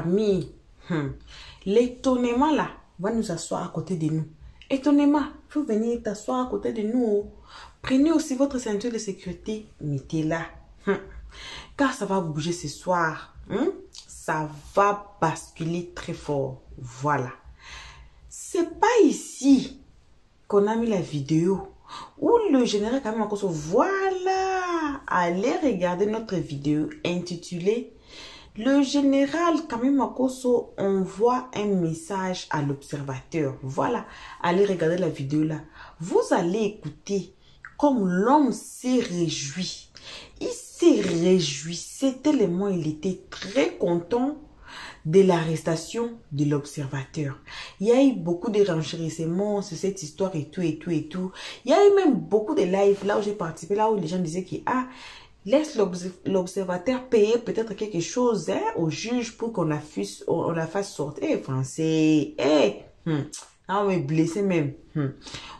famille. L'étonnement là va nous asseoir à côté de nous. Étonnement, il faut venir t'asseoir à côté de nous. Prenez aussi votre ceinture de sécurité, mettez-la. Car ça va bouger ce soir. Ça va basculer très fort. Voilà. C'est pas ici qu'on a mis la vidéo où le général Kamé Makosso, voilà, allez regarder notre vidéo intitulée Le général Kamé Makosso envoie un message à l'observateur. Voilà, allez regarder la vidéo là. Vous allez écouter comme l'homme s'est réjoui. Il s'est réjoui, c'était le mot, il était très content de l'arrestation de l'observateur. Il y a eu beaucoup de renchérissements sur cette histoire et tout, et tout, et tout. Il y a eu même beaucoup de lives là où j'ai participé, là où les gens disaient que, laisse l'observateur payer peut-être quelque chose au juge pour qu'on la fasse sortir. Français, on est blessé même.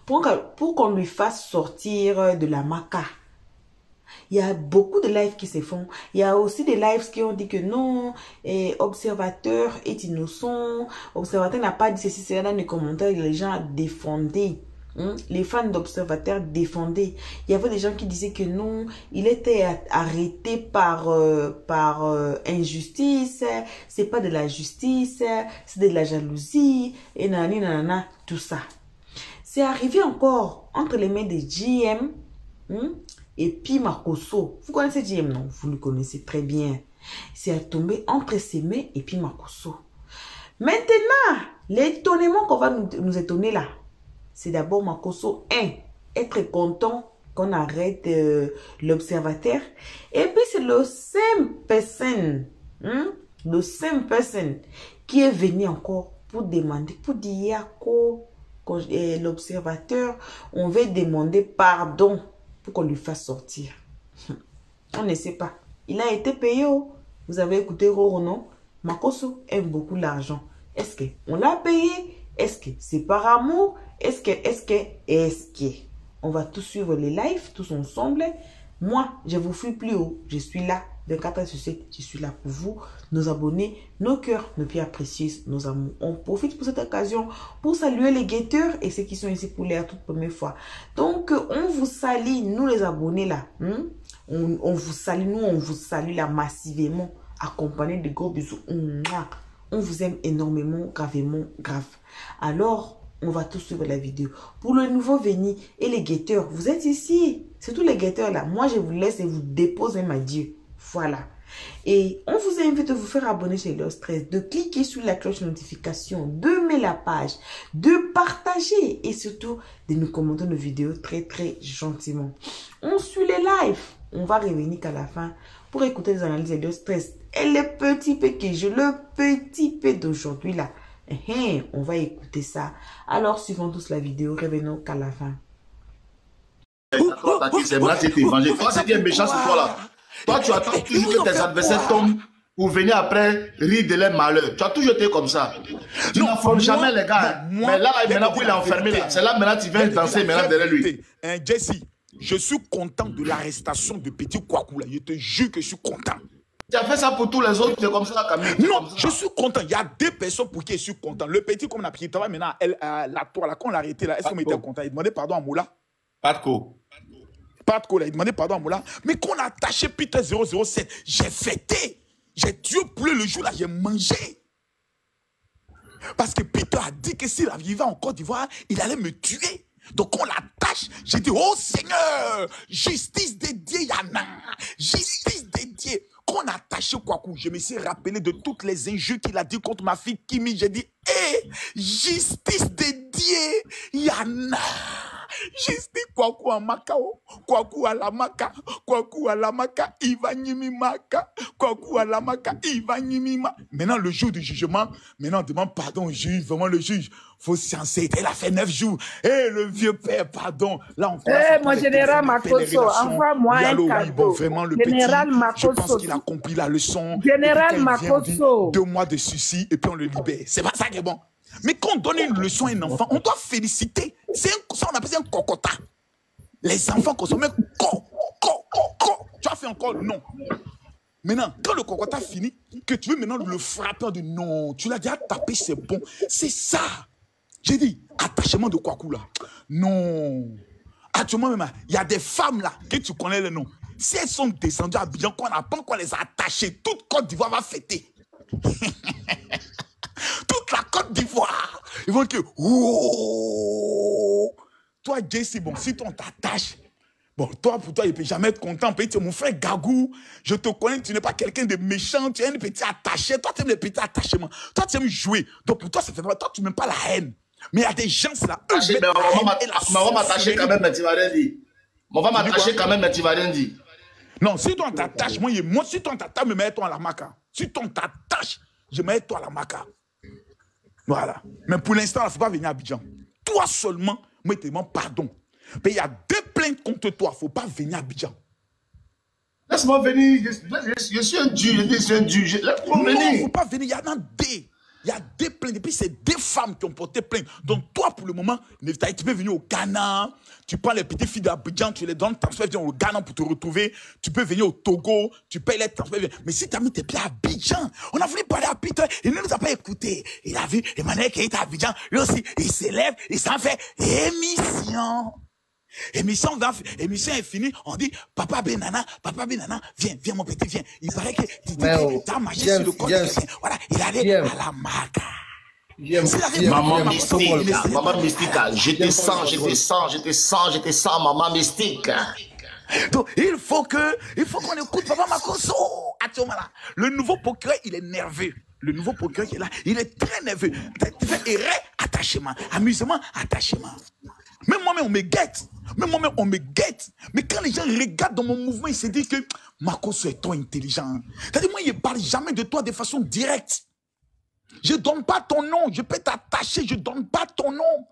Pour qu'on lui fasse sortir de la maca. Il y a beaucoup de lives qui se font. Il y a aussi des lives qui ont dit que non, observateur est innocent. Observateur n'a pas dit ceci, c'est dans les commentaires. Les gens défendaient. Les fans d'observateur défendaient. Il y avait des gens qui disaient que non, il était arrêté par injustice. C'est pas de la justice, c'est de la jalousie. Et nanani, nanana, tout ça. C'est arrivé encore entre les mains de JM. Et puis Makosso, vous connaissez JM, non? Vous le connaissez très bien. C'est tombé entre ses mains et puis Makosso. Maintenant, l'étonnement qu'on va nous étonner là, c'est d'abord Makosso, être content qu'on arrête l'observateur. Et puis c'est le same person, le same person qui est venu encore pour demander, pour dire que l'observateur, on veut demander pardon pour qu'on lui fasse sortir. On ne sait pas. Il a été payé. Vous avez écouté Roro, non? Makosso aime beaucoup l'argent. Est-ce qu'on l'a payé? Est-ce que c'est par amour? Est-ce que on va tous suivre les lives, tous ensemble. Moi, je vous fuis plus haut. Je suis là. 24/7, je suis là pour vous, nos abonnés, nos cœurs, nos pierres précieuses, nos amours. On profite pour cette occasion pour saluer les guetteurs et ceux qui sont ici pour la toute première fois. Donc, on vous salue, nous les abonnés là. On vous salue, nous on vous salue là massivement, accompagné de gros bisous. On vous aime énormément, gravement, grave. Alors, on va tous suivre la vidéo. Pour le nouveau venu et les guetteurs, vous êtes ici. C'est tous les guetteurs là. Moi, je vous laisse et vous dépose même à Dieu. Voilà. Et on vous invite à vous faire abonner chez Lost Stress, de cliquer sur la cloche de notification, de mettre la page, de partager et surtout de nous commenter nos vidéos très très gentiment. On suit les lives. On va revenir qu'à la fin pour écouter les analyses de Lost Stress. Et le petit P que je, le petit P d'aujourd'hui là. On va écouter ça. Alors suivons tous la vidéo. Revenons qu'à la fin. C'est moi qui t'ai vengé. Toi, c'est un méchant, c'est toi là. Toi, tu attends toujours que tes adversaires tombent pour venir après rire de leur malheur. Tu as toujours été comme ça. Tu n'affrontes jamais les gars. Mais là, maintenant, où il est enfermé, c'est là maintenant tu viens danser maintenant derrière lui. Jesse, je suis content de l'arrestation de Petit Kwaku. Je te jure que je suis content. Tu as fait ça pour tous les autres, c'est comme ça, Camille. Non, je suis content. Il y a deux personnes pour qui je suis content. Le petit, comme on a pris, maintenant, la toile, là, quand on l'a arrêté, là, est-ce qu'on était content? Il demandait pardon à Moula. Pas de co. Pas de co, il demandait pardon à Moula. Mais quand on a attaché Peter 007, j'ai fêté. J'ai tué plus le jour là, j'ai mangé. Parce que Peter a dit que s'il arrivait en Côte d'Ivoire, il allait me tuer. Donc on l'attache. J'ai dit, oh Seigneur, justice dédiée, Yana. Justice dédiée. Quand on a attaché Kwaku, je me suis rappelé de toutes les injures qu'il a dit contre ma fille Kimi. J'ai dit, hé, justice dédiée, Yana. Justice Kwaku à Macao, Kwaku à la Maca, Kwaku à la Maca, il va nimi Maca, Kwaku à la Maca, il va nimi Maca. Maintenant, le jour du jugement, maintenant on demande pardon au juge, vraiment le juge. Faut s'enseigner, il a fait 9 jours. Eh, le vieux père, pardon. Là, on mon général Makosso, envoie-moi un cadeau. Bon, vraiment, le général petit, Makosso, je pense qu'il a compris la leçon. Général Makosso. 2 mois de suicide et puis on le libère. C'est pas ça qui est bon. Mais quand on donne une leçon à un enfant, on doit féliciter. Ça, on appelle ça un cocota. Les enfants consomment co. Tu as fait encore non. Maintenant, quand le cocotte a fini, que tu veux maintenant le frapper, on dit non, tu l'as déjà tapé, c'est bon. C'est ça. J'ai dit, attachement de Kwaku là. Non. Actuellement même, il y a des femmes là, que tu connais le nom. Si elles sont descendues à Abidjan, qu'on apprend qu'on les a attachées, toute Côte d'Ivoire va fêter. Toute la Côte d'Ivoire. Ils vont dire, oh. Toi, JC, bon, si on t'attache, bon, toi, pour toi, il ne peut jamais être content. Petit, mon frère Gagou, je te connais, tu n'es pas quelqu'un de méchant, tu es un petit attaché. Toi, tu aimes les petits attachements. Toi, tu aimes jouer. Donc, pour toi, ça fait pas. Toi, tu n'aimes pas la haine. Mais il y a des gens, là, eux, maman va m'attacher quand même, mais tu vas rien dire. Maman va m'attacher quand même, mais tu vas rien dire. Non, si toi, on t'attache, moi, si toi, on t'attache, je mets toi à la maca. Si toi, on t'attache, je mets toi à la maca. Voilà. Mais pour l'instant, il ne faut pas venir à Abidjan. Toi seulement, moi, je te demande pardon. Mais il y a 2 plaintes contre toi. Il ne faut pas venir à Abidjan. Laisse-moi venir. Je suis un dieu. Je suis un dieu. Laisse-moi venir. Non, il ne faut pas venir. Il y en a 2. Il y a 2 plaintes. Et puis, c'est 2 femmes qui ont porté plainte. Donc, toi, pour le moment, tu peux venir au Ghana. Tu prends les petites filles d'Abidjan, tu les donnes, transfert, viens au Ghana pour te retrouver. Tu peux venir au Togo, tu payes les transferts. Mais si tu as mis tes pieds à Abidjan, on a voulu parler à Peter, il ne nous a pas écouté. Il a vu Emmanuel qui est à Abidjan, lui aussi, il s'élève, il s'en fait émission. Émission est finie, on dit, papa Benana, viens mon petit, viens. Il paraît que tu as marché sur le corps. Voilà, il allait à la marque. Maman mystique, je te sens, maman mystique. Donc, il faut qu'on écoute Papa Makosso. Actuellement là, le nouveau procureur, il est nerveux. Le nouveau procureur qui est là, il est très nerveux. Tu fais erreur, attachement. Amusement, attachement. Même moi-même, on me guette. Mais quand les gens regardent dans mon mouvement, ils se disent que Makosso est trop intelligent. C'est-à-dire, moi, il ne parle jamais de toi de façon directe. Je ne donne pas ton nom. Je peux t'attacher. Je ne donne pas ton nom.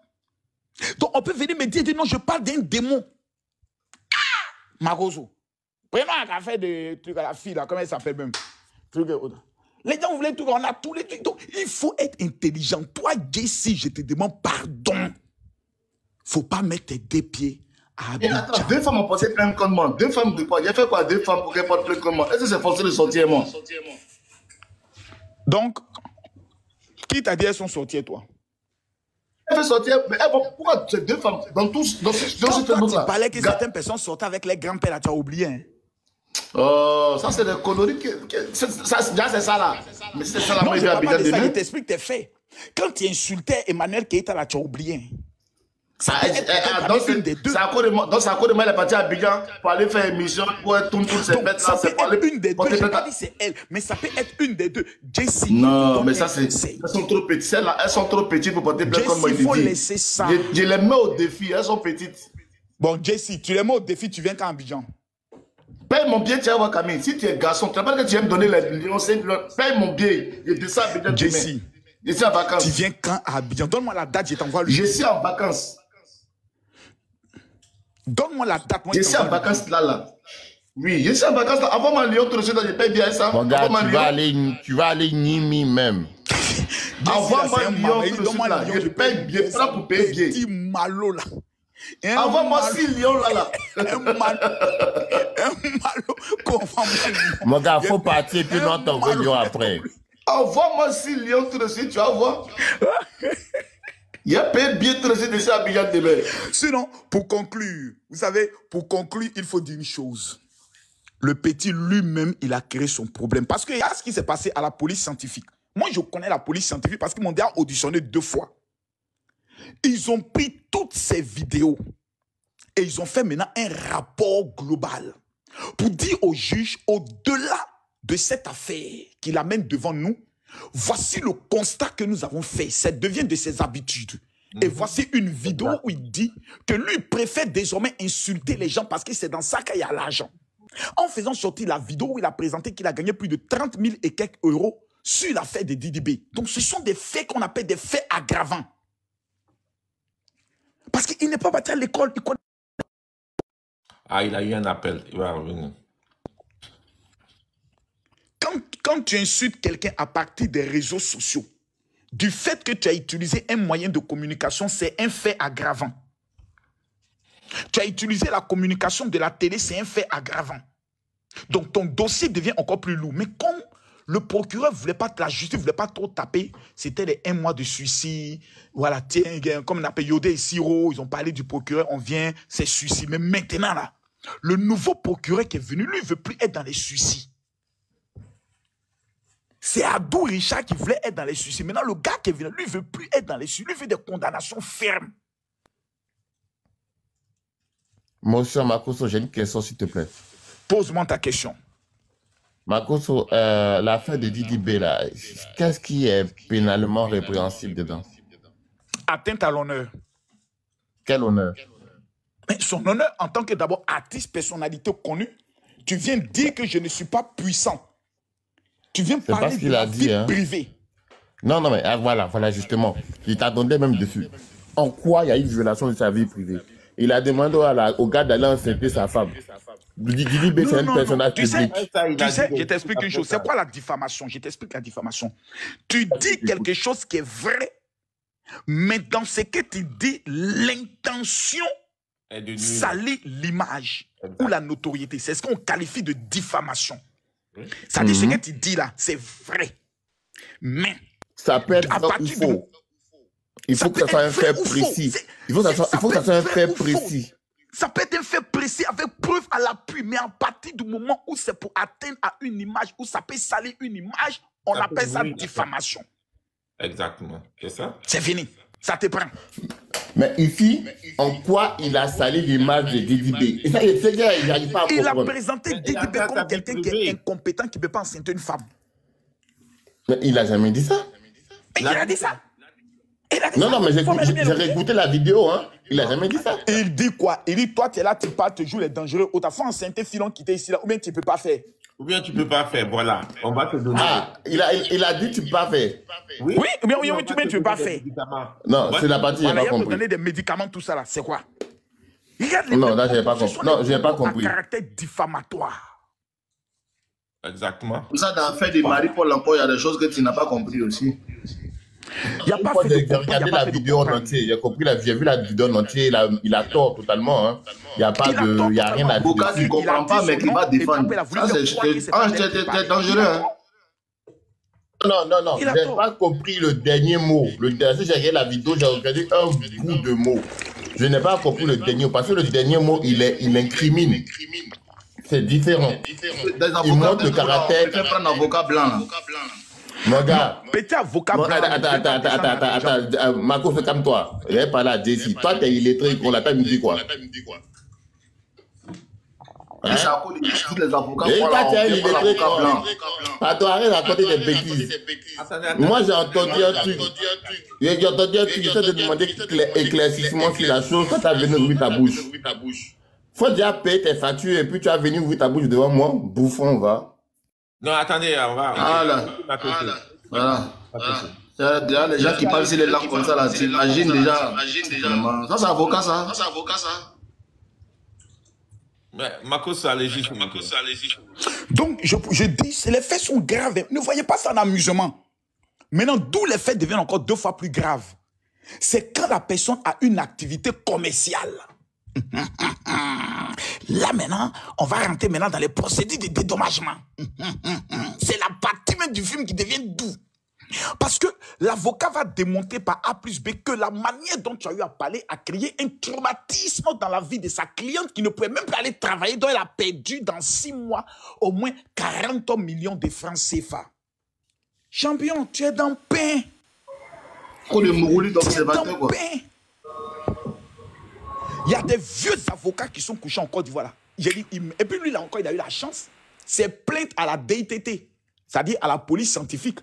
Donc, on peut venir me dire non, je parle d'un démon. Ah! Makosso. Prenons un café de truc à la fille, là. Comment elle s'appelle même? Les gens voulaient tout. On a tous les trucs. Donc, il faut être intelligent. Toi, JC, je te demande pardon. Il ne faut pas mettre tes 2 pieds à Abidjan. Attends, 2 femmes ont porté plainte contre moi. 2 femmes de quoi? J'ai fait quoi 2 femmes pour qu'elles portent plainte contre moi? Est-ce que c'est forcé de sortir, moi? Donc, qui t'a dit elles sont sorties, toi? Elle fait sortir, mais pourquoi ces 2 femmes dans Quand toi, tu parlais que certaines personnes sortaient avec les grands-pères, tu as oublié. Hein? Oh, ça c'est des conneries. C'est ça là. Mais c'est ça là, moi, je parle pas de ça, de je t'explique tes faits. Quand tu insultais Emmanuel Keita, là, tu as oublié. Donc c'est à cause de moi, elle est partie à Abidjan pour aller faire émission, pour tourner toutes ces bêtes là. Ça peut être une des 2, je n'ai pas dit c'est elle, mais ça peut être une des 2. Jessie. Non, mais ça c'est. Elles sont trop petites, celles-là, elles sont trop petites pour porter plainte comme moi. Il faut laisser ça. Je les mets au défi, elles sont petites. Bon, Jessie, tu les mets au défi, tu viens quand Abidjan? Paye mon billet, tu vas voir Camille. Si tu es garçon, tu ne sais pas que tu aimes donner les millions, paye mon billet. Je descends à Abidjan. Jessie. Je suis en vacances. Tu viens quand à Abidjan? Donne-moi la date, je t'envoie le. Je suis en vacances. Donne-moi la date. Je suis en vacances là. Oui, je suis en vacances là. Avant ma Lyon, tout le je paye bien ça. Mon gars, tu vas aller Nimi même. Avant ma Lyon, tout le là. Je paye bien ça pour payer bien. Petit malo là. Envoie-moi 6 lions là. Un malo. Mon gars, il faut partir puis non t'envoyer lion après. Envoie-moi 6 lions tout de suite, tu vas voir. Il y a payé bien tout de suite de ça à Abidjan demain. Sinon, pour conclure, vous savez, il faut dire une chose. Le petit lui-même, il a créé son problème. Parce qu'il y a ce qui s'est passé à la police scientifique. Moi, je connais la police scientifique parce qu'ils m'ont déjà auditionné 2 fois. Ils ont pris toutes ces vidéos et ils ont fait maintenant un rapport global pour dire au juge, au-delà de cette affaire qu'il amène devant nous, voici le constat que nous avons fait. Ça devient de ses habitudes. Et voici une vidéo où il dit que lui préfère désormais insulter les gens parce que c'est dans ça qu'il y a l'argent. En faisant sortir la vidéo où il a présenté qu'il a gagné plus de 30 000 et quelques euros sur l'affaire de Didi B. Donc ce sont des faits qu'on appelle des faits aggravants. Parce qu'il n'est pas battu à l'école. Ah, il a eu un appel. Il va revenir. Quand tu insultes quelqu'un à partir des réseaux sociaux, du fait que tu as utilisé un moyen de communication, c'est un fait aggravant. Tu as utilisé la communication de la télé, c'est un fait aggravant. Donc ton dossier devient encore plus lourd. Mais comme le procureur voulait pas, la justice ne voulait pas trop taper, c'était les 1 mois de suicide. Voilà, tiens, comme on appelle Yodé et Siro, ils ont parlé du procureur, on vient, c'est suicide. Mais maintenant, là, le nouveau procureur qui est venu, lui, ne veut plus être dans les suicides. C'est Abdou Richard qui voulait être dans les suicides. Maintenant, le gars qui est venu, lui, ne veut plus être dans les suicides. Lui, veut des condamnations fermes. Monsieur Makosso, j'ai une question, s'il te plaît. Pose-moi ta question. Makosso, l'affaire de Didi B, là, qu'est-ce qui est pénalement répréhensible dedans? Atteinte à l'honneur. Quel honneur? Mais son honneur en tant que d'abord artiste, personnalité connue, tu viens dire que je ne suis pas puissant. Tu viens parler de la vie privée. Non, non, mais voilà, justement. Il t'attendait même dessus. En quoi il y a eu une violation de sa vie privée? Il a demandé au gars d'aller enceinter sa femme. Didi B, c'est un personnage public. Tu sais, je t'explique une chose. C'est quoi la diffamation? Je t'explique la diffamation. Tu dis quelque chose qui est vrai, mais dans ce que tu dis, l'intention salit l'image ou la notoriété. C'est ce qu'on qualifie de diffamation. C'est-à-dire ce que tu dis là, c'est vrai. Mais ça peut être vrai ou faux. Il faut que ça soit un fait précis. Il faut que ça soit un fait précis. Ça peut être un fait précis avec preuve à l'appui, mais à partir du moment où c'est pour atteindre à une image, où ça peut salir une image, on appelle ça diffamation. Exactement. C'est ça? C'est fini. Ça te prend. Mais ici, en quoi il a sali l'image de Didi B? Il a présenté Didi B comme quelqu'un qui est incompétent, qui ne peut pas enceinter une femme. Mais il n'a jamais dit ça. Il a dit ça. Non, mais j'ai réécouté la vidéo, hein. Il n'a jamais dit ça. Il dit quoi? Il dit, toi, tu es là, tu parles, tu joues les dangereux. Ou t'as fait enceinter filon qui était ici, là, ou bien tu ne peux pas faire. Ou bien tu ne peux pas faire, voilà. On va te donner. Ah, il a dit tu ne peux pas faire. Oui, ou bien tu ne peux pas faire. Non, c'est la partie, j'ai pas compris. donner des médicaments, tout ça, là, c'est quoi? Non, là, je n'ai pas compris. Non, je n'ai pas compris. Un caractère diffamatoire. Exactement. Pour ça, dans l'affaire des Marie-Paul encore, il y a des choses que tu n'as pas compris aussi. Il y a pas fait de regardé la vidéo en entier. J'ai compris, j'ai vu la vidéo en entier. Il a tort totalement. Hein. Il n'y a pas de, il y a rien à dire. Boka, tu ne comprends pas, mais qui va défendre. Ça, c'est dangereux. Hein. Non. Je n'ai pas compris le dernier mot. Si j'ai regardé la vidéo, j'ai regardé un bout de mot. Je n'ai pas compris le dernier mot. Parce que le dernier mot, il incrimine. C'est différent. Il montre le caractère. Il fait prendre un avocat blanc. Mon gars. Petit avocat blanc. Attends. Marco, fais comme toi. Je vais parler à Jessie. Toi, t'es illettré. On l'appelle, me dit quoi? Hein? Tous les avocats. Et toi, tu es illettré. Pas toi, arrête de raconter des bêtises. Moi, j'ai entendu un truc. J'ai entendu un truc. J'essaie de demander éclaircissement sur la chose. Toi, tu as venu ouvrir ta bouche. Faut déjà payer tes factures et puis tu as venu ouvrir ta bouche devant moi. Bouffon, va. Non, attendez, on va. Voilà. Déjà, les gens qui parlent sur les langues comme ça, là, tu imagines déjà. Ça, c'est avocat, ça. Mais Makosso, allez-y. Donc, je dis, les faits sont graves. Ne voyez pas ça en amusement. Maintenant, d'où les faits deviennent encore 2 fois plus graves. C'est quand la personne a une activité commerciale. Là maintenant, on va rentrer maintenant dans les procédures de dédommagement. C'est la partie même du film qui devient doux. Parce que l'avocat va démontrer par A plus B que la manière dont tu as eu à parler a créé un traumatisme dans la vie de sa cliente qui ne pouvait même plus aller travailler, dont elle a perdu dans 6 mois au moins 40 millions de francs CFA. Champion, tu es dans le pain. Tu es dans le pain. Il y a des vieux avocats qui sont couchés en Côte d'Ivoire. Et puis lui, là encore, il a eu la chance. C'est plainte à la DITT, c'est-à-dire à la police scientifique.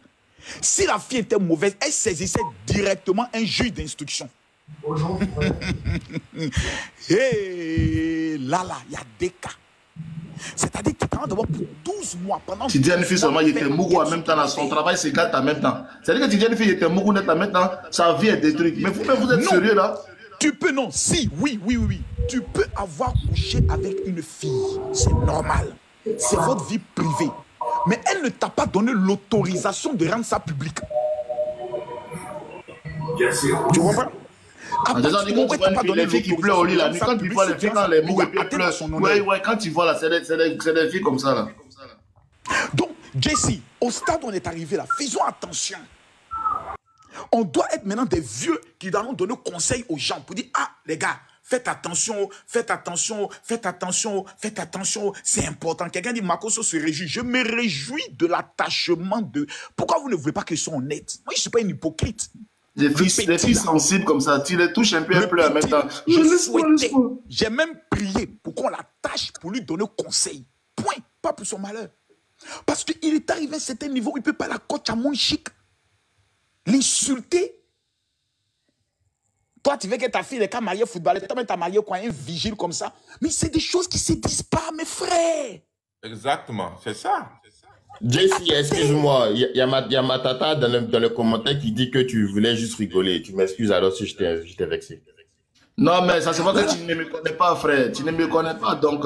Si la fille était mauvaise, elle saisissait directement un juge d'instruction. Et là, il y a des cas. C'est-à-dire que tu as d'abord pour 12 mois pendant. Tu dis à une fille seulement, il était mourou en même temps, son travail s'égale en même temps. C'est-à-dire que tu dis à une fille, il était mourou net en même temps, sa vie est détruite. Mais vous êtes sérieux là? Tu peux, non, si, oui. Tu peux avoir couché avec une fille. C'est normal. C'est votre vie privée. Mais elle ne t'a pas donné l'autorisation de rendre ça public. Tu comprends? En disant, quand tu vois les filles qui pleurent au lit la nuit, quand tu vois les filles, quand les mous et puis elles pleurent. Ouais, quand tu vois là, c'est des filles comme ça là. Donc, Jesse, au stade où on est arrivé là, faisons attention. On doit être maintenant des vieux qui doivent donner conseil aux gens pour dire, ah, les gars, faites attention, faites attention, faites attention, faites attention, c'est important. Quelqu'un dit, Makoso se réjouit. Je me réjouis de l'attachement de... Pourquoi vous ne voulez pas qu'ils soient honnêtes? Moi, je ne suis pas une hypocrite. Des filles sensibles comme ça, tu les touches un peu, elles pleurent maintenant. J'ai même prié pour qu'on l'attache pour lui donner conseil. Point. Pas pour son malheur. Parce qu'il est arrivé à un certain niveau, il ne peut pas la coach à mon chic. L'insulter. Toi, tu veux que ta fille est mariée footballeur, toi, tu as marié quoi, un vigile comme ça. Mais c'est des choses qui ne se disent pas, mes frères. Exactement, c'est ça. Jesse, excuse-moi, il y a ma tata dans le commentaire qui dit que tu voulais juste rigoler. Tu m'excuses alors si je t'ai vexé. Non, mais ça se voit que tu ne me connais pas, frère. Tu ne me connais pas, donc...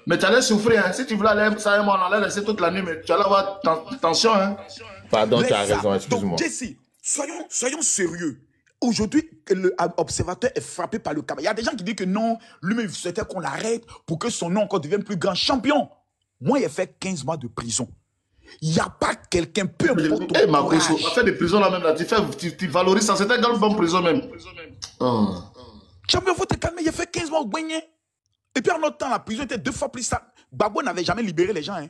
Mais tu allais souffrir, hein. Si tu voulais aller, ça, on allait laisser toute la nuit, mais tu allais avoir tension, hein. Pardon, tu as raison, excuse-moi. Donc, Jesse, soyons sérieux. Aujourd'hui, l'observateur est frappé par le camarade. Il y a des gens qui disent que non, lui-même souhaitait qu'on l'arrête pour que son nom encore devienne plus grand champion. Moi, il a fait 15 mois de prison. Il n'y a pas quelqu'un, peu importe ton courage. On a fait des prisons là même, là. Tu valorises ça. C'était une bonne prison même. Champion, il faut te calmer. Il a fait 15 mois au Guigné. Et puis en notre temps, la prison était 2 fois plus ça. Gbagbo n'avait jamais libéré les gens. Hein.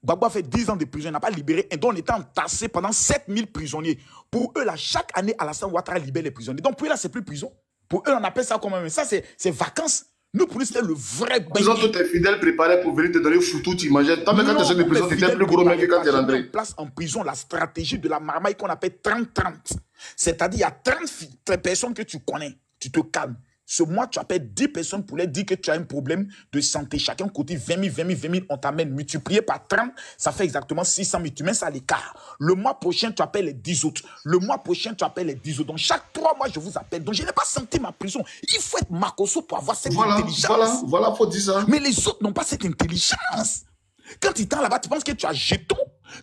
Gbagbo a fait 10 ans de prison, il n'a pas libéré. Et donc on était entassés pendant 7000 prisonniers. Pour eux, là, chaque année, Alassane Ouattara libère les prisonniers. Donc pour eux, là, c'est plus prison. Pour eux, on appelle ça comment même. Ça, c'est vacances. Nous, pour nous, c'était le vrai Ils ont tous tes fidèles préparés pour venir te donner foutu, tu imagines. Toi, même quand tu es de prison, tu étais plus gros même que quand tu es rentré. On place en prison la stratégie de la marmaille qu'on appelle 30-30. C'est-à-dire, il y a 30 personnes que tu connais. Tu te calmes. Ce mois, tu appelles 10 personnes pour leur dire que tu as un problème de santé. Chacun côté 20 000, on t'amène. Multiplié par 30, ça fait exactement 600 000. Tu mets ça à l'écart. Le mois prochain, tu appelles les 10 autres. Le mois prochain, tu appelles les 10 autres. Donc, chaque 3 mois, je vous appelle. Donc, je n'ai pas senti ma prison. Il faut être Makoso pour avoir cette intelligence. Voilà, faut dire ça. Mais les autres n'ont pas cette intelligence. Quand tu es là-bas, tu penses que tu as jeton.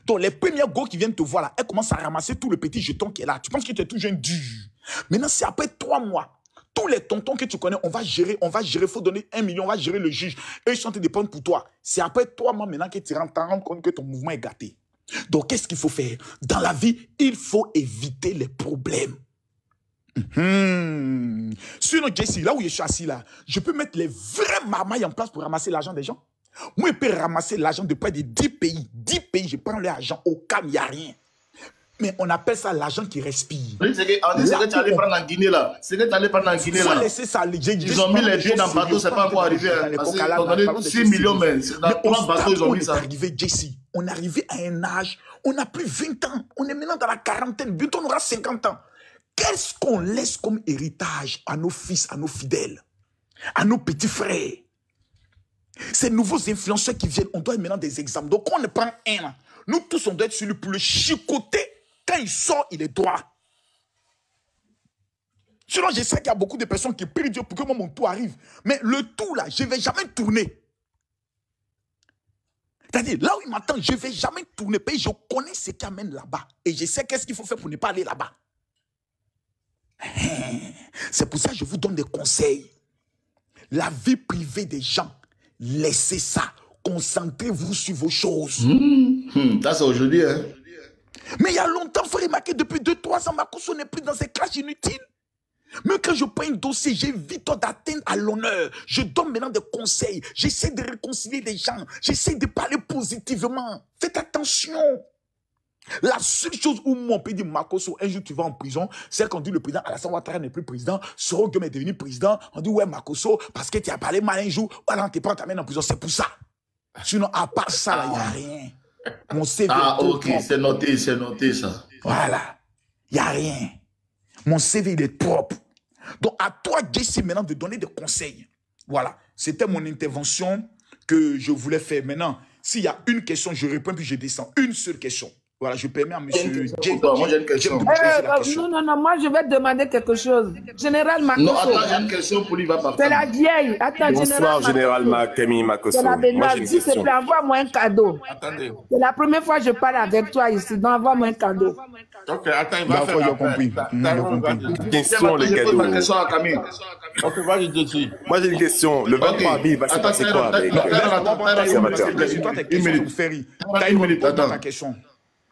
Donc, les premiers go qui viennent te voir là, elles commencent à ramasser tout le petit jeton qui est là. Tu penses que tu es toujours un dur. Maintenant, c'est après 3 mois. Tous les tontons que tu connais, on va gérer, il faut donner 1 million, on va gérer le juge. Eux, ils sont en train de prendre pour toi. C'est après 3 mois maintenant que tu t'en rends compte que ton mouvement est gâté. Donc, qu'est-ce qu'il faut faire? Dans la vie, il faut éviter les problèmes. Sinon, Jesse, là où je suis assis là, je peux mettre les vrais marmailles en place pour ramasser l'argent des gens. Moi, je peux ramasser l'argent de près de 10 pays. 10 pays, je prends leur argent. Au calme, il n'y a rien. Mais on appelle ça l'argent qui respire. C'est que tu allais prendre en Guinée là. C'est que tu allais prendre en Guinée là. Ils ont mis les pieds dans le bateau, c'est pas encore arrivé. Parce qu'ils ont donné 6 millions, mais dans 3 bateaux, ils ont mis ça. On est arrivé à un âge, on n'a plus 20 ans. On est maintenant dans la quarantaine. Bientôt, on aura 50 ans. Qu'est-ce qu'on laisse comme héritage à nos fils, à nos fidèles, à nos petits frères? Ces nouveaux influenceurs qui viennent, on doit être maintenant des exemples. Donc, on ne prend un. Nous tous, on doit être sur lui pour le chicoter. Quand il sort, il est droit. Sinon, je sais qu'il y a beaucoup de personnes qui prient Dieu pour que moi, mon tour arrive. Mais le tout, là, je ne vais jamais tourner. C'est-à-dire, là où il m'attend, je ne vais jamais tourner. Et je connais ce qui amène là-bas. Et je sais qu'est-ce qu'il faut faire pour ne pas aller là-bas. C'est pour ça que je vous donne des conseils. La vie privée des gens, laissez ça. Concentrez-vous sur vos choses. Ça, c'est aujourd'hui, hein. Mais il y a longtemps, frère Maké, depuis 2-3 ans, Makoso n'est plus dans ces classes inutiles. Même quand je prends un dossier, j'évite d'atteindre à l'honneur. Je donne maintenant des conseils. J'essaie de réconcilier les gens. J'essaie de parler positivement. Faites attention. La seule chose où moi, on peut dire, Makoso, un jour tu vas en prison, c'est qu'on dit le président Alassane Ouattara n'est plus président, Sorogum est devenu président. On dit, ouais, Makoso, parce que tu as parlé mal un jour, voilà, on te prend, t'amène en prison. C'est pour ça. Sinon, à part ça, il n'y a rien. Mon CV ok, c'est noté ça. Voilà. Il n'y a rien. Mon CV, il est propre. Donc, à toi, Jesse, maintenant, de donner des conseils. Voilà. C'était mon intervention que je voulais faire. Maintenant, s'il y a une question, je réponds puis je descends. Une seule question. Voilà, je permets à J'ai une monsieur question pour toi. Moi, j'ai une question. de poser la question. Non, moi je vais demander quelque chose. Général Makoso. Non, attends, j'ai une question pour lui, va partir. C'est la vieille. Attends, Bonsoir, Général Camille Makoso. C'est la Moi, j'ai bénage. une S'il te question. plaît, envoie-moi un cadeau. Attendez. C'est la première fois que je parle avec toi ici. Donc, envoie-moi un cadeau. Ok, attends, il va D'accord, faire j'ai après. compris. Question, les Je pose cadeaux. ma question à Camille. Ok, vas-y, Jessie. Moi, j'ai une question. Le 23 avril, il va se Attends, passer quoi avec... Toi, tes questions, minute. Ferry. Une minute, attends. Ta question.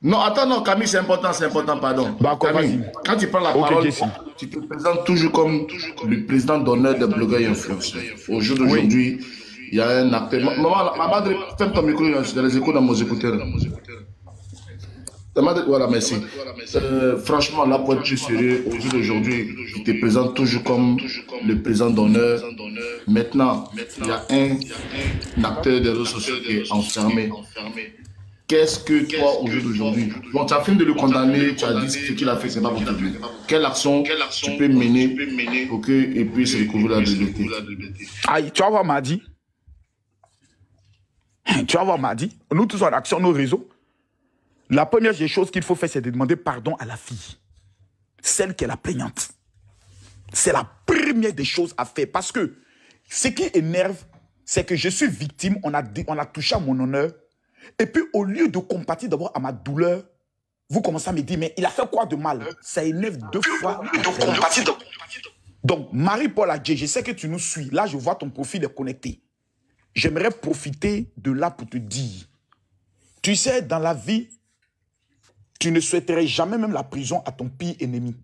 Non, attends, non, Camille, c'est important, pardon. D'accord, Camille, vas-y. quand tu prends la Ok, parole, Jessie. tu te présentes toujours comme le président d'honneur des blogueurs et influenceurs. Au jour d'aujourd'hui, il y a un acteur. Maman, ferme ton micro, il y a les échos dans mes écouteurs. Voilà, merci. Franchement, là, pour être plus sérieux, au jour d'aujourd'hui, tu te présentes toujours comme le président d'honneur. Maintenant, il y a un acteur des réseaux sociaux qui est enfermé. Qu'est-ce que toi, au jour d'aujourd'hui, bon, tu as fini de le condamner, tu as dit ce qu'il a fait, c'est pas pour te dire. Quelle action tu peux mener pour qu'il puisse recouvrir la liberté? Aïe, tu vas voir mardi. Tu vas voir mardi. Nous tous en action, nos réseaux. La première des choses qu'il faut faire, c'est de demander pardon à la fille. Celle qui est la plaignante. C'est la première des choses à faire. Parce que ce qui énerve, c'est que je suis victime, on a touché à mon honneur. Et puis, au lieu de compatir d'abord à ma douleur, vous commencez à me dire, mais il a fait quoi de mal? Ça énerve deux fois. Donc, Marie-Paul Adjé, je sais que tu nous suis. Là, je vois ton profil est connecté. J'aimerais profiter de là pour te dire, tu sais, dans la vie, tu ne souhaiterais jamais même la prison à ton pire ennemi.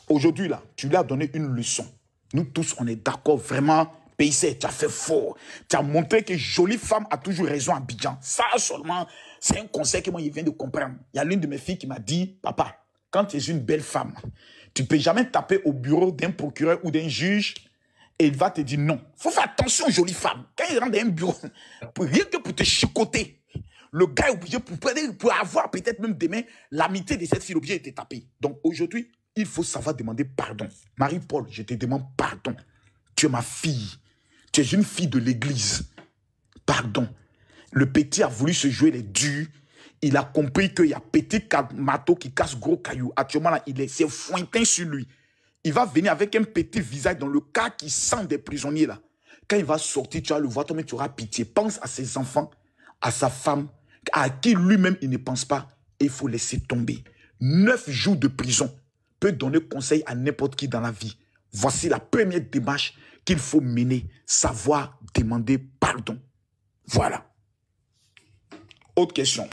Aujourd'hui, là, tu lui as donné une leçon. Nous tous, on est d'accord, vraiment. PIC, tu as fait fort. Tu as montré que jolie femme a toujours raison à Abidjan. Ça seulement, c'est un conseil que moi, il vient de comprendre. Il y a l'une de mes filles qui m'a dit, papa, quand tu es une belle femme, tu ne peux jamais taper au bureau d'un procureur ou d'un juge et il va te dire non. Il faut faire attention aux jolies femmes. Quand il rentre dans un bureau, rien que pour te chicoter, le gars est obligé, pour avoir peut-être même demain, l'amitié de cette fille, obligé de te taper. Donc aujourd'hui, il faut savoir demander pardon. Marie-Paul, je te demande pardon. Tu es ma fille. Tu es une fille de l'église. Pardon. Le petit a voulu se jouer les durs. Il a compris qu'il y a petit marteau qui casse gros caillou. Actuellement, là, c'est fointin sur lui. Il va venir avec un petit visage dans le cas qui sent des prisonniers là. Quand il va sortir, tu vas le voir, toi, mais tu auras pitié. Pense à ses enfants, à sa femme, à qui lui-même il ne pense pas. Et il faut laisser tomber. 9 jours de prison peut donner conseil à n'importe qui dans la vie. Voici la première démarche qu'il faut mener, savoir demander pardon. Voilà. Autre question.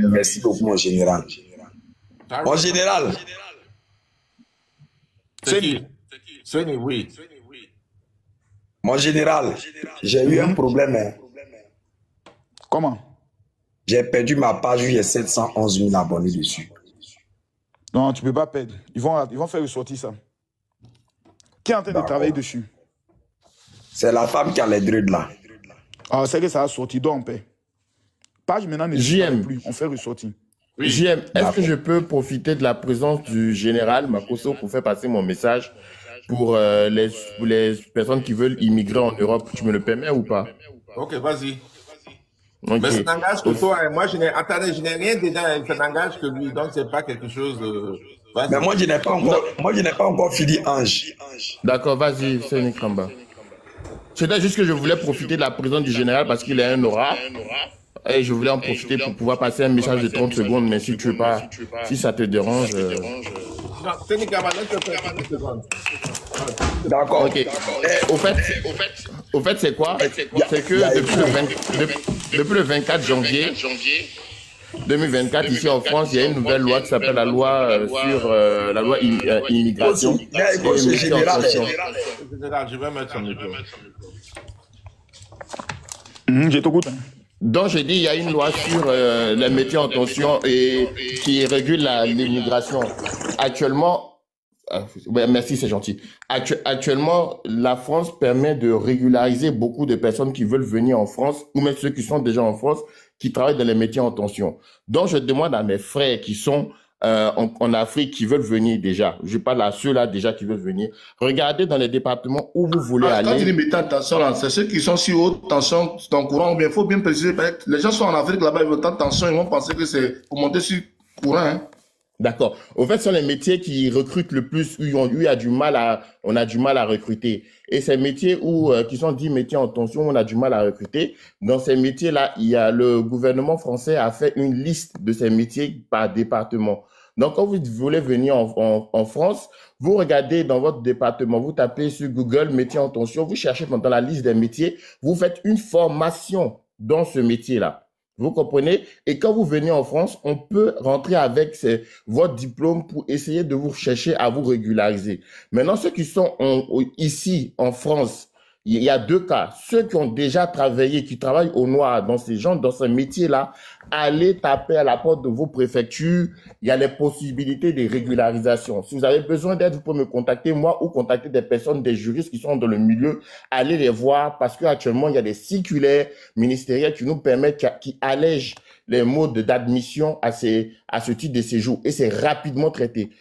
Merci beaucoup, mon général. Mon général. C'est qui? Sony, oui. Mon général, j'ai eu un problème. Hein. Comment? J'ai perdu ma page où il y a 711 000 abonnés dessus. Non, tu ne peux pas perdre. Ils vont faire ressortir ça. Qui est en train de travailler dessus? C'est la femme qui a les dreads là. Ah, c'est que ça a sorti, donc on paie. Page maintenant ne JM. plus, on fait ressortir. Oui. JM, est-ce que je peux profiter de la présence du général Makoso pour faire passer mon message pour les personnes qui veulent immigrer en Europe? Tu me le permets ou pas? Ok, vas-y. Ok. Mais ça n'engage que toi. Hein. Moi, je n'ai rien dedans. Ça n'engage que lui. Donc, c'est pas quelque chose de... Mais moi, je n'ai pas encore fini Ange. D'accord, vas-y, c'est Nikamba. C'était juste que je voulais profiter de la présence du général parce qu'il est un aura. Et je voulais en profiter pour pouvoir passer un message de 30 secondes, mais si tu veux pas, si ça te dérange... Non, c'est Nikamba, laisse te faire 30 secondes. D'accord. Ok. Au fait, c'est quoi? C'est que depuis le 24 janvier 2024, ici en France, il y a une nouvelle loi qui s'appelle la loi sur la loi immigration. Général, je vais mettre son micro. Je t'écoute. Donc, j'ai dit, il y a une loi sur les métiers en tension et qui régule l'immigration. Actuellement, merci, c'est gentil. Actuellement, la France permet de régulariser beaucoup de personnes qui veulent venir en France, ou même ceux qui sont déjà en France, qui travaillent dans les métiers en tension. Donc, je demande à mes frères qui sont en Afrique qui veulent venir déjà. Je parle à ceux-là déjà qui veulent venir. Regardez dans les départements où vous voulez aller. Quand tu dis mettez en tension, c'est ceux qui sont si haute tension dans courant, ou bien il faut bien préciser, les gens sont en Afrique là-bas, ils veulent en tension, ils vont penser que c'est pour monter sur courant. Hein. D'accord. Au fait, ce sont les métiers qui recrutent le plus, où on a du mal à recruter. Et ces métiers qui sont dits métiers en tension, on a du mal à recruter. Dans ces métiers-là, le gouvernement français a fait une liste de ces métiers par département. Donc, quand vous voulez venir en France, vous regardez dans votre département, vous tapez sur Google métiers en tension, vous cherchez dans la liste des métiers, vous faites une formation dans ce métier-là. Vous comprenez? Et quand vous venez en France, on peut rentrer avec votre diplôme pour essayer de vous chercher à vous régulariser. Maintenant, ceux qui sont ici en France, il y a deux cas. Ceux qui ont déjà travaillé, qui travaillent au noir dans ce métier-là, allez taper à la porte de vos préfectures. Il y a les possibilités de régularisation. Si vous avez besoin d'aide, vous pouvez me contacter moi ou contacter des personnes, des juristes qui sont dans le milieu. Allez les voir parce qu'actuellement, il y a des circulaires ministériels qui nous permettent, qui allègent les modes d'admission à ce type de séjour. Et c'est rapidement traité.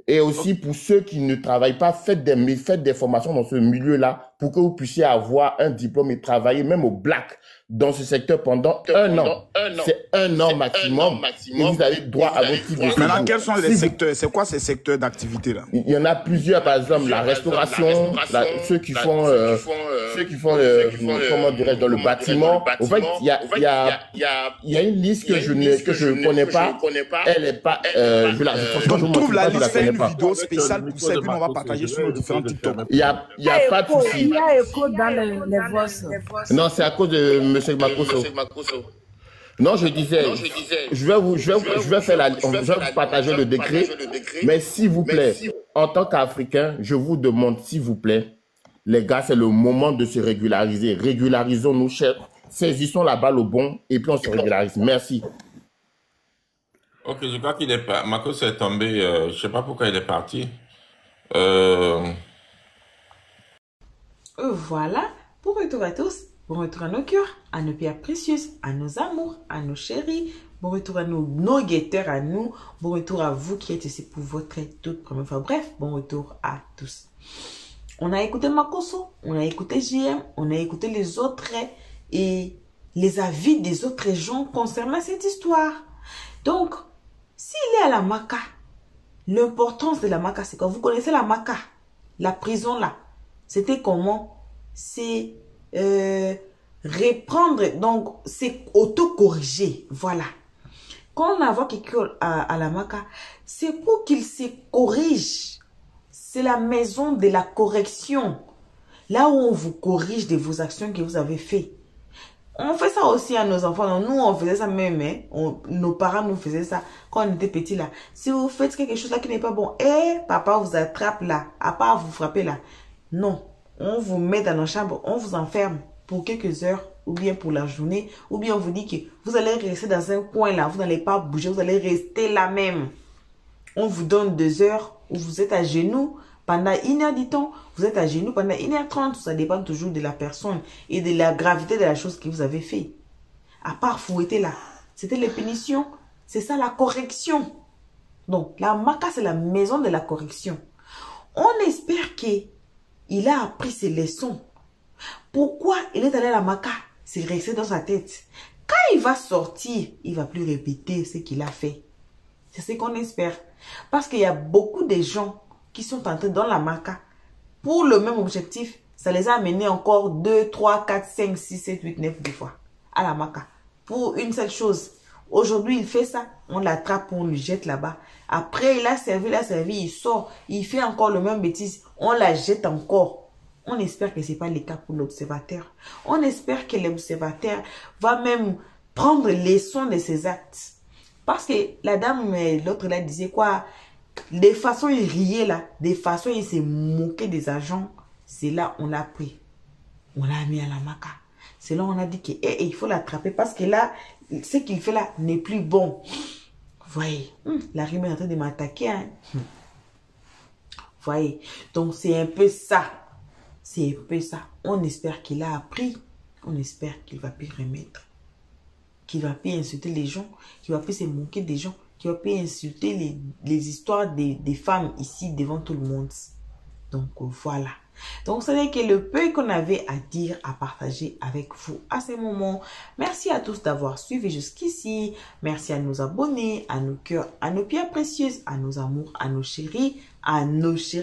Et aussi, pour ceux qui ne travaillent pas, faites des formations dans ce milieu-là pour que vous puissiez avoir un diplôme et travailler même au black dans ce secteur pendant un an. C'est un an maximum. Et vous avez droit à votre titre de séjour. Maintenant, quels sont les secteurs? C'est quoi ces secteurs d'activité-là? Il y en a plusieurs, par exemple, la restauration, ceux qui font, comment dirais-je, dans le bâtiment. En fait, il y a une liste que je ne connais pas. Elle est pas, donc, trouve la liste, fais une vidéo spéciale pour ça, et puis on va partager sur nos différents TikTok. Il y a pas de souci. Il y a écho dans les voix. Non, c'est à cause de M. Makosso. Non, je disais, je vais vous partager le décret, mais s'il vous plaît, en tant qu'Africain, je vous demande, s'il vous plaît, les gars, c'est le moment de se régulariser. Régularisons-nous, saisissons la balle au bon, et puis on se régularise. Merci. Ok, je crois qu'il est pas. Makosso est tombé, je sais pas pourquoi il est parti. Voilà, bon retour à tous, bon retour à nos cœurs, à nos pierres précieuses, à nos amours, à nos chéris, bon retour à nos guetteurs, à nous, bon retour à vous qui êtes ici pour votre toute première fois. Bref, bon retour à tous. On a écouté Makosso, on a écouté JM, on a écouté les autres et les avis des autres gens concernant cette histoire. Donc, s'il est à la Maka, l'importance de la Maka, c'est quand vous connaissez la Maka, la prison là. C'était comment? C'est reprendre, donc c'est auto-corriger, voilà. Quand on envoie quelqu'un à la Maka, c'est pour qu'il se corrige. C'est la maison de la correction. Là où on vous corrige de vos actions que vous avez faites. On fait ça aussi à nos enfants. Nous, on faisait ça même. Hein? Nos parents nous faisaient ça quand on était petits là. Si vous faites quelque chose là qui n'est pas bon, papa vous attrape là, à part vous frapper là. Non, on vous met dans la chambre, on vous enferme pour quelques heures ou bien pour la journée, ou bien on vous dit que vous allez rester dans un coin là, vous n'allez pas bouger, vous allez rester là même. On vous donne 2 heures où vous êtes à genoux pendant 1 heure, dit-on, vous êtes à genoux pendant 1h30, ça dépend toujours de la personne et de la gravité de la chose que vous avez fait. À part fouetter là, c'était les punitions, c'est ça la correction. Donc la Maka c'est la maison de la correction. On espère que il a appris ses leçons. Pourquoi il est allé à la Maka? C'est resté dans sa tête. Quand il va sortir, il ne va plus répéter ce qu'il a fait. C'est ce qu'on espère. Parce qu'il y a beaucoup de gens qui sont entrés dans la Maka pour le même objectif. Ça les a amenés encore 2, 3, 4, 5, 6, 7, 8, 9 des fois à la Maka. Pour une seule chose. Aujourd'hui, il fait ça. On l'attrape, on le jette là-bas. Après, il a servi, il sort. Il fait encore le même bêtise. On la jette encore. On espère que ce n'est pas le cas pour l'observateur. On espère que l'observateur va même prendre leçon de ses actes. Parce que la dame, l'autre là, disait quoi? Des façons, il riait là. Des façons, il s'est moqué des agents. C'est là, on l'a pris. On l'a mis à la Maka. C'est là, on a dit qu'il faut l'attraper. Parce que là, ce qu'il fait là n'est plus bon. Voyez, la rime est en train de m'attaquer. Hein? Voyez, donc c'est un peu ça. C'est un peu ça. On espère qu'il a appris. On espère qu'il va plus remettre. Qu'il va plus insulter les gens. Qu'il va plus se moquer des gens. qui ont pu insulter les histoires des femmes ici devant tout le monde. Donc voilà. Donc ce n'est que le peu qu'on avait à dire, à partager avec vous à ce moment. Merci à tous d'avoir suivi jusqu'ici. Merci à nos abonnés, à nos cœurs, à nos pierres précieuses, à nos amours, à nos chéris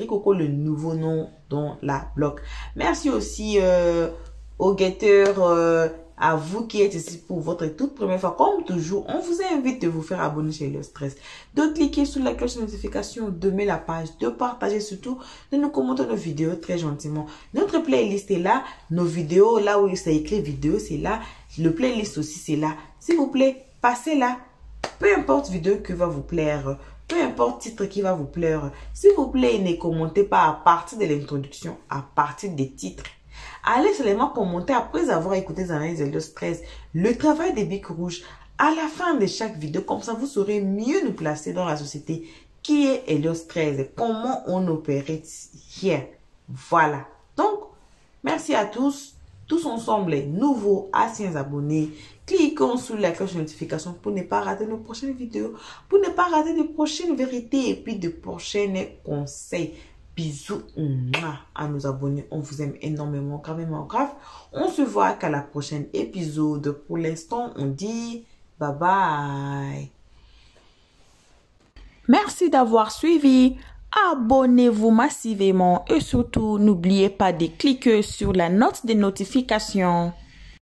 Coco, le nouveau nom dans la blog. Merci aussi aux guetteurs, à vous qui êtes ici pour votre toute première fois. Comme toujours, on vous invite de vous faire abonner chez Helios Stress, de cliquer sur la cloche de notification, de mettre la page, de partager, surtout de nous commenter nos vidéos très gentiment. Notre playlist est là, nos vidéos, là où c'est écrit vidéo, c'est là. Le playlist aussi, c'est là. S'il vous plaît, passez là. Peu importe vidéo qui va vous plaire, peu importe titre qui va vous plaire, s'il vous plaît, ne commentez pas à partir de l'introduction, à partir des titres. Allez seulement commenter après avoir écouté les analyses de Helios 13, le travail des bics rouges à la fin de chaque vidéo. Comme ça, vous saurez mieux nous placer dans la société. Qui est Helios 13? Comment on opère here? Voilà. Donc, merci à tous. Tous ensemble, nouveaux, anciens abonnés. Cliquons sur la cloche de notification pour ne pas rater nos prochaines vidéos, pour ne pas rater de prochaines vérités et puis de prochains conseils. Bisous à nos abonnés. On vous aime énormément, gravement grave. On se voit qu'à la prochaine épisode. Pour l'instant, on dit bye bye. Merci d'avoir suivi. Abonnez-vous massivement et surtout, n'oubliez pas de cliquer sur la note de notification.